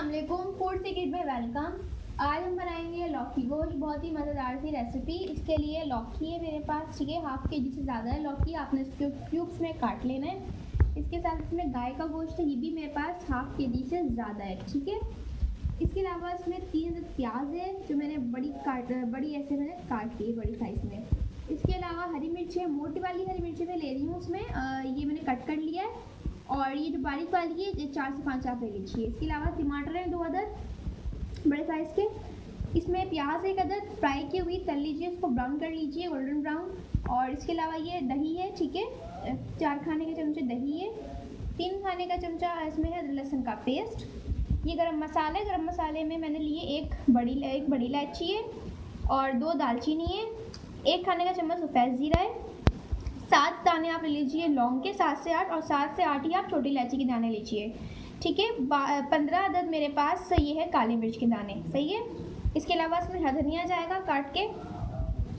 अस्सलामुअलैकुम, food secret में welcome. आज हम बनाएंगे लौकी गोश्त, बहुत ही मज़ेदार सी रेसिपी। इसके लिए लौकी है मेरे पास, ठीक है, हाफ के जी से ज़्यादा है लौकी। आपने इसके क्यूब्स में काट लेना है। इसके साथ इसमें गाय का गोश्त है, ये भी मेरे पास हाफ के जी से ज़्यादा है, ठीक है। इसके अलावा इसमें 3 प्याज है जो मैंने बड़ी ऐसे मैंने काट ली है बड़ी साइज़ में। इसके अलावा हरी मिर्च है, मोटी वाली हरी मिर्च मैं ले रही हूँ उसमें, ये मैंने कट कर लिया है। और ये जो बारीक वाली है 4 से 5 आप ले लीजिए। इसके अलावा टमाटर हैं 2 अदद बड़े साइज़ के। इसमें प्याज 1 अदद फ्राई की हुई तल लीजिए, इसको ब्राउन कर लीजिए, गोल्डन ब्राउन। और इसके अलावा ये दही है, ठीक है, 4 खाने के चमचे दही है। 3 खाने का चमचा इसमें है लहसुन का पेस्ट। ये गरम मसाला है, गरम मसाले में मैंने लिए एक बड़ी इलायची है और 2 दालचीनी है। 1 खाने का चम्मच सफ़ेद ज़ीरा है। 7 दाने आप ले लीजिए लौंग के, 7 से 8, और 7 से 8 ही आप छोटी इलायची के दाने लीजिए, ठीक है। 15 अदद मेरे पास ये है काली मिर्च के दाने, सही है। इसके अलावा इसमें हरा धनिया जाएगा काट के।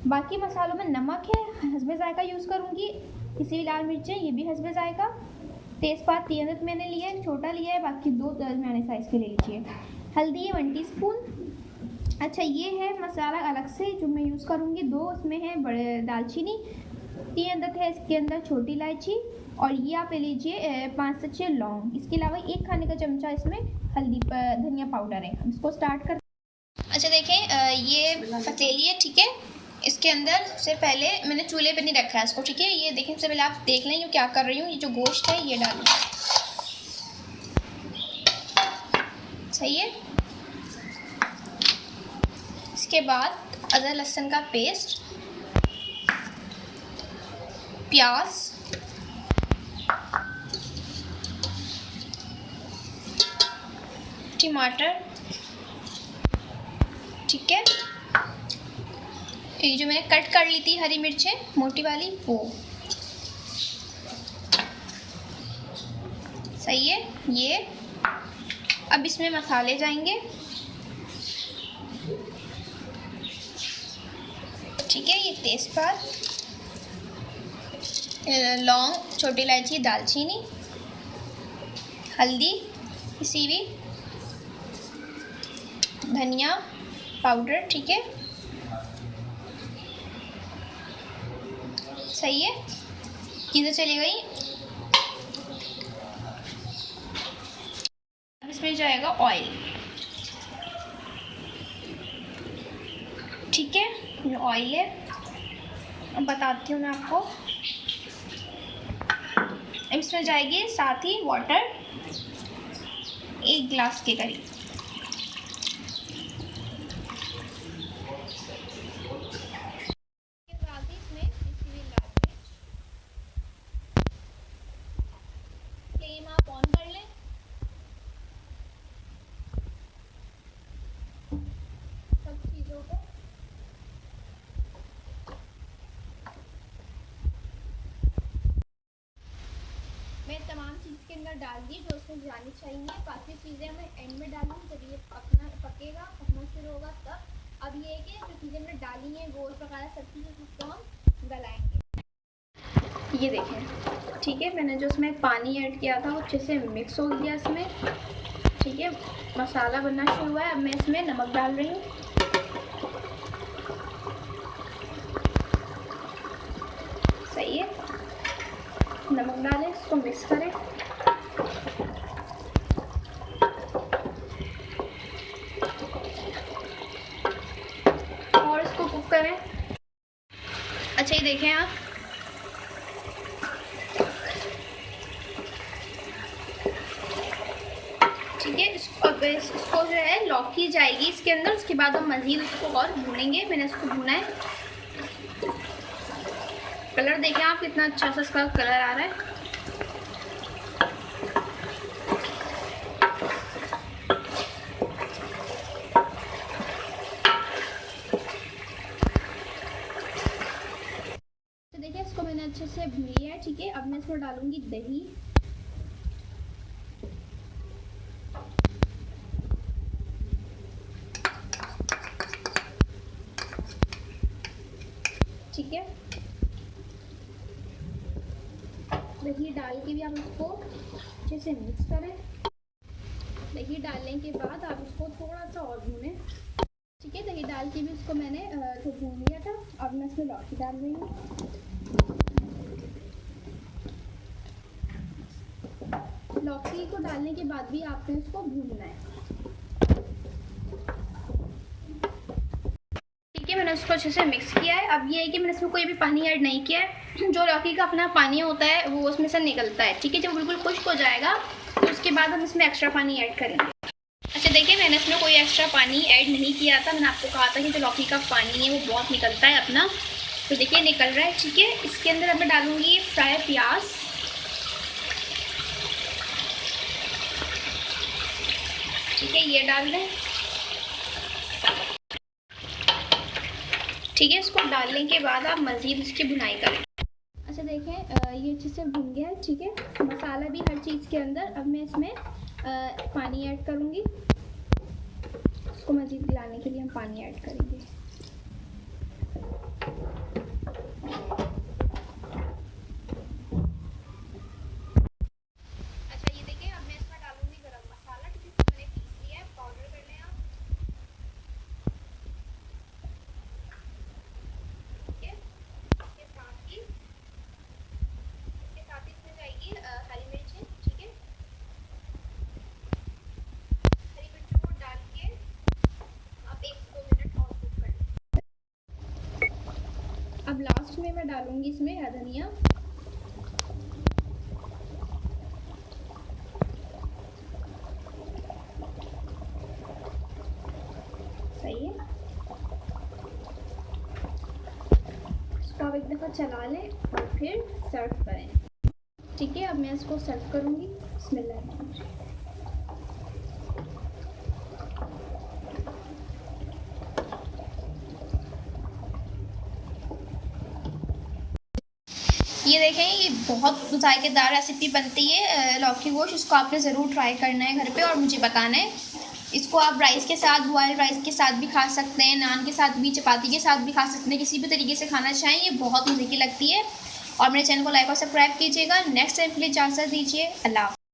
बाकी मसालों में नमक है, हस्बे जायका यूज़ करूँगी। किसी भी लाल मिर्च है, ये भी हस्बे जायका। तेज़पात 3 अदद मैंने लिया है, छोटा लिया है, बाकी 2 दरमियाने साइज़ के ले लीजिए। हल्दी है 1 टीस्पून। अच्छा, ये है मसाला अलग से जो मैं यूज़ करूँगी। 2 उसमें है बड़े दालचीनी, 3 अदद है इसके अंदर छोटी इलायची, और ये आप ले लीजिए 5 से 6 लौंग। इसके अलावा 1 खाने का चमचा इसमें धनिया पाउडर है। हम इसको स्टार्ट कर। अच्छा देखें, ये पतीली है, ठीक है। इसके अंदर से पहले मैंने चूल्हे पे नहीं रखा है इसको, ठीक है। ये देखें, सबसे पहले आप देख लें ये क्या कर रही हूँ। ये जो गोश्त है ये डालना, सही है। इसके बाद अदरक लहसुन का पेस्ट, प्याज, टमाटर, ठीक है। ये जो मैंने कट कर ली थी हरी मिर्चें मोटी वाली, वो सही है। ये अब इसमें मसाले जाएंगे, ठीक है। ये तेज़पात, लौंग, छोटी इलायची, दालचीनी, हल्दी किसी भी, धनिया पाउडर, ठीक है, सही है। चीज़ें चली गई। अब इसमें जाएगा ऑयल, ठीक है। ये ऑयल है, अब बताती हूँ मैं आपको। इसमें जाएगी साथ ही वाटर 1 गिलास के करीब। फ्लेम आप ऑन कर लें। सब चीज़ों को मैं तमाम चीज़ के अंदर डाल दी जो उसमें जानी चाहिए। बाकी चीज़ें मैं एंड में डालूँगी जब ये पकना शुरू होगा तब। अब ये है कि जो चीज़ें मैंने डाली हैं, गोश्त वगैरह सब चीज़ें, उसको हम गलाएंगे। ये देखें, ठीक है। मैंने जो उसमें पानी ऐड किया था वो अच्छे से मिक्स हो गया इसमें, ठीक है। मसाला बनना शुरू हुआ है। अब मैं इसमें नमक डाल रही हूँ, सही है। नमक डालें, इसको मिक्स करें। और इसको कुक करें। अच्छा, ये देखें आप, ठीक है। इसको जो है लौकी जाएगी इसके अंदर। उसके बाद हम मज़ीद इसको और भूनेंगे। मैंने इसको भूना है। कलर देखें आप, कितना अच्छा सा इसका कलर आ रहा है। तो देखिए, इसको मैंने अच्छे से भून लिया है, ठीक है। अब मैं इसमें डालूंगी दही, ठीक है। दही डाल के भी आप इसको अच्छे से मिक्स करें। दही डालने के बाद आप इसको थोड़ा सा और भूनें। ठीक है, दही डाल के भी इसको मैंने तो भून लिया था। अब मैं इसमें लौकी डाल रही हूँ। लौकी को डालने के बाद भी आपने इसको भूनना है। ठीक है, मैंने उसको अच्छे से मिक्स किया है। अब ये है कि मैंने इसमें कोई भी पानी ऐड नहीं किया है। जो लौकी का अपना पानी होता है वो उसमें से निकलता है। ठीक है, जब बिल्कुल खुश्क हो जाएगा तो उसके बाद हम इसमें एक्स्ट्रा पानी ऐड करेंगे। अच्छा देखिए, मैंने इसमें कोई एक्स्ट्रा पानी ऐड नहीं किया था। मैंने आपको कहा था कि जो लौकी का पानी है वो बहुत निकलता है अपना, तो देखिए निकल रहा है। ठीक है, इसके अंदर अब मैं डालूंगी फ्राई प्याज। ठीक है, ये डाल दें। ठीक है, इसको डालने के बाद आप मज़ीद इसकी भुनाई करें। अच्छा देखें, ये अच्छे से भुन गया है। ठीक है, मसाला भी हर चीज़ के अंदर। अब मैं इसमें पानी ऐड करूँगी। इसको मज़ीद गलाने के लिए हम पानी ऐड करेंगे। अच्छा ये देखिए, अब मैं इसमें डालूंगी गरम मसाला। ठीक है, मैंने पीस लिया है, पाउडर कर लें आप। ठीक है, इसके साथ ही इसमें जाएगी हरी मिर्चें। ठीक है, हरी मिर्चों को डाल के आप 1 से 2 मिनट और कुक कर लें। अब लास्ट में मैं डालूंगी इसमें धनिया। सही है, इसको आप एक दफ़ा चला लें और फिर सर्व करें। ठीक है, अब मैं इसको सर्व करूँगी। बिस्मिल्लाह। ये देखें, ये बहुत जायकेदार रेसिपी बनती है लौकी गोश्त। इसको आपने ज़रूर ट्राई करना है घर पे और मुझे बताना है। इसको आप राइस के साथ, बॉयल राइस के साथ भी खा सकते हैं, नान के साथ भी, चपाती के साथ भी खा सकते हैं। किसी भी तरीके से खाना चाहें, ये बहुत मज़े की लगती है। और मेरे चैनल को लाइक और सब्सक्राइब कीजिएगा। नेक्स्ट टाइम के लिए इजाज़त दीजिए। अल्लाह।